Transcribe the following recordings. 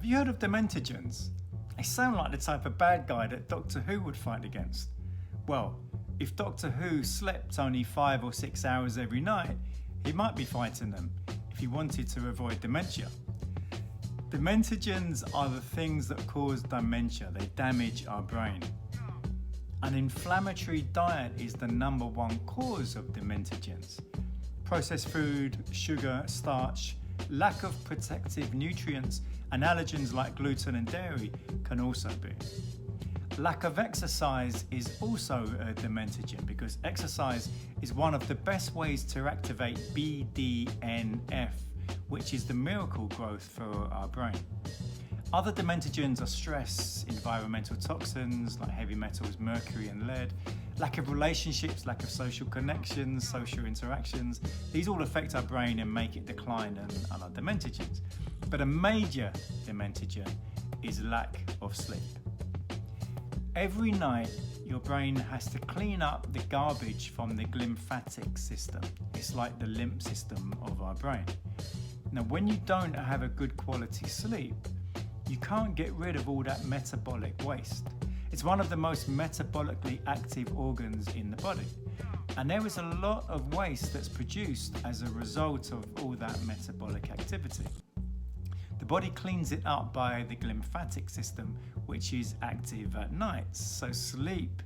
Have you heard of dementogens? They sound like the type of bad guy that Doctor Who would fight against. Well, if Doctor Who slept only 5 or 6 hours every night, he might be fighting them if he wanted to avoid dementia. Dementogens are the things that cause dementia. They damage our brain. An inflammatory diet is the #1 cause of dementogens. Processed food, sugar, starch, lack of protective nutrients, and allergens like gluten and dairy can also be. Lack of exercise is also a dementogen because exercise is one of the best ways to activate BDNF, which is the miracle growth for our brain. Other dementogens are stress, environmental toxins like heavy metals, mercury and lead, lack of relationships, lack of social connections, social interactions. These all affect our brain and make it decline and are dementogens. But a major dementogen is lack of sleep. Every night, your brain has to clean up the garbage from the glymphatic system. It's like the lymph system of our brain. Now, when you don't have a good quality sleep, you can't get rid of all that metabolic waste. It's one of the most metabolically active organs in the body. And there is a lot of waste that's produced as a result of all that metabolic activity. The body cleans it up by the glymphatic system, which is active at night. So sleep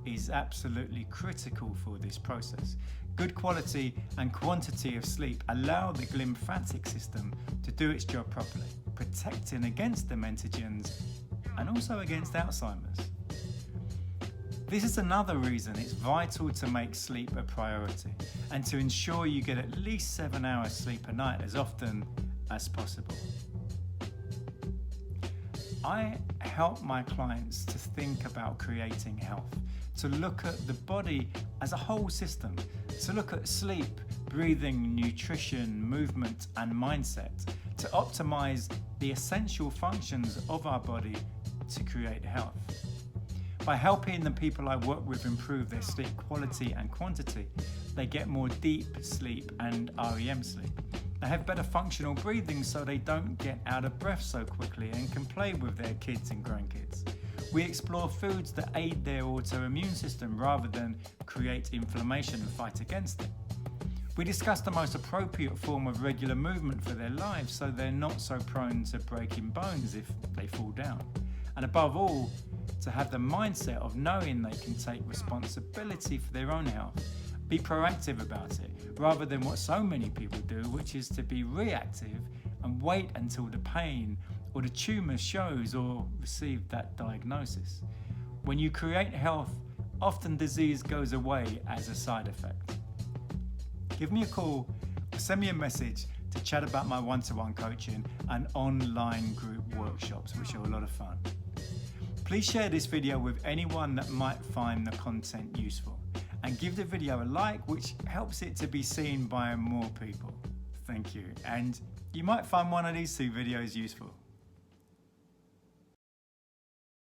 is absolutely critical for this process. Good quality and quantity of sleep allow the glymphatic system to do its job properly, protecting against dementogens and also against Alzheimer's. This is another reason it's vital to make sleep a priority and to ensure you get at least 7 hours sleep a night as often as possible. I help my clients to think about creating health, to look at the body as a whole system, to look at sleep, breathing, nutrition, movement, and mindset, to optimize the essential functions of our body to create health. By helping the people I work with improve their sleep quality and quantity, they get more deep sleep and REM sleep. They have better functional breathing so they don't get out of breath so quickly and can play with their kids and grandkids. We explore foods that aid their autoimmune system rather than create inflammation and fight against it. We discuss the most appropriate form of regular movement for their lives so they're not so prone to breaking bones if they fall down. And above all, to have the mindset of knowing they can take responsibility for their own health. Be proactive about it, rather than what so many people do, which is to be reactive and wait until the pain or the tumour shows or receive that diagnosis. When you create health, often disease goes away as a side effect. Give me a call or send me a message to chat about my one-to-one coaching and online group workshops, which are a lot of fun. Please share this video with anyone that might find the content useful. And give the video a like, which helps it to be seen by more people. Thank you. And you might find one of these 2 videos useful.